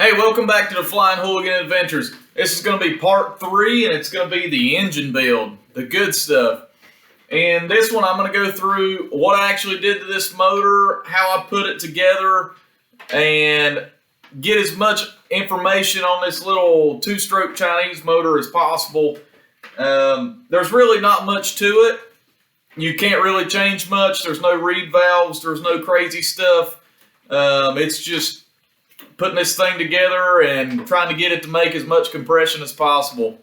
Hey, welcome back to the Flying Hooligan Adventures. This is going to be part 3, and it's going to be the engine build, the good stuff. And this one, I'm going to go through what I actually did to this motor, how I put it together, and get as much information on this little two-stroke Chinese motor as possible. There's really not much to it. You can't really change much. There's no reed valves. There's no crazy stuff. It's just putting this thing together and trying to get it to make as much compression as possible.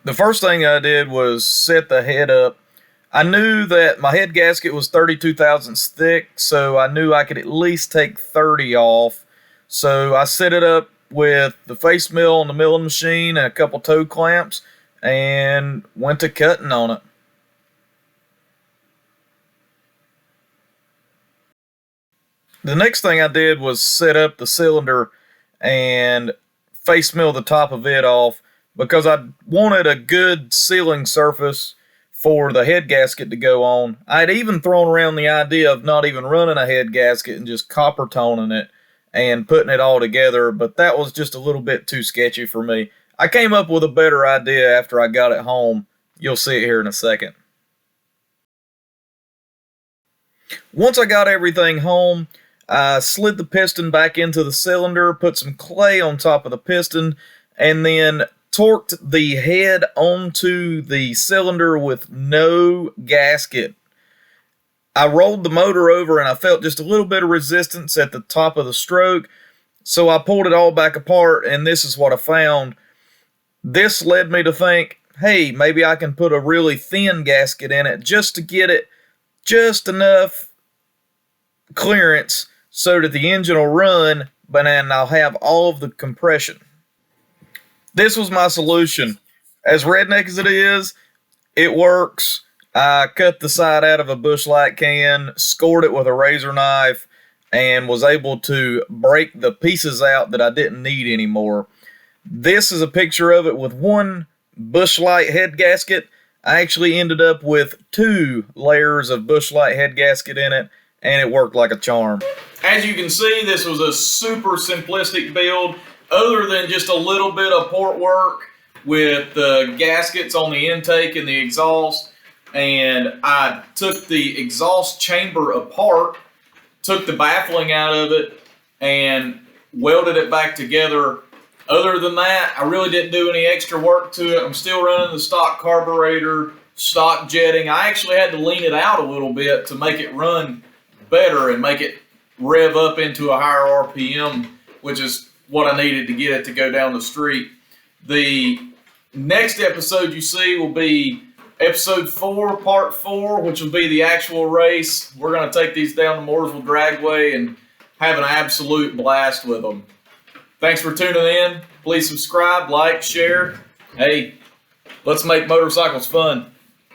The first thing I did was set the head up. I knew that my head gasket was 32 thousandths thick, so I knew I could at least take 30 off. So I set it up with the face mill on the milling machine and a couple toe clamps and went to cutting on it. The next thing I did was set up the cylinder and face mill the top of it off because I wanted a good sealing surface for the head gasket to go on. I'd even thrown around the idea of not even running a head gasket and just copper toning it and putting it all together, but that was just a little bit too sketchy for me. I came up with a better idea after I got it home. You'll see it here in a second. Once I got everything home, I slid the piston back into the cylinder, put some clay on top of the piston, and then torqued the head onto the cylinder with no gasket. I rolled the motor over and I felt just a little bit of resistance at the top of the stroke, so I pulled it all back apart, and this is what I found. This led me to think, hey, maybe I can put a really thin gasket in it just to get it just enough clearance so that the engine will run, but then I'll have all of the compression. This was my solution. As redneck as it is, it works. I cut the side out of a Busch Light can, scored it with a razor knife, and was able to break the pieces out that I didn't need anymore. This is a picture of it with one Busch Light head gasket. I actually ended up with 2 layers of Busch Light head gasket in it, and it worked like a charm. As you can see, this was a super simplistic build, other than just a little bit of port work with the gaskets on the intake and the exhaust. And I took the exhaust chamber apart, took the baffling out of it, and welded it back together. Other than that, I really didn't do any extra work to it. I'm still running the stock carburetor, stock jetting. I actually had to lean it out a little bit to make it run better and make it rev up into a higher RPM, which is what I needed to get it to go down the street. The next episode you see will be episode 4, part 4, which will be the actual race. We're going to take these down to Mooresville Dragway and have an absolute blast with them. Thanks for tuning in. Please subscribe, like, share. Hey, let's make motorcycles fun.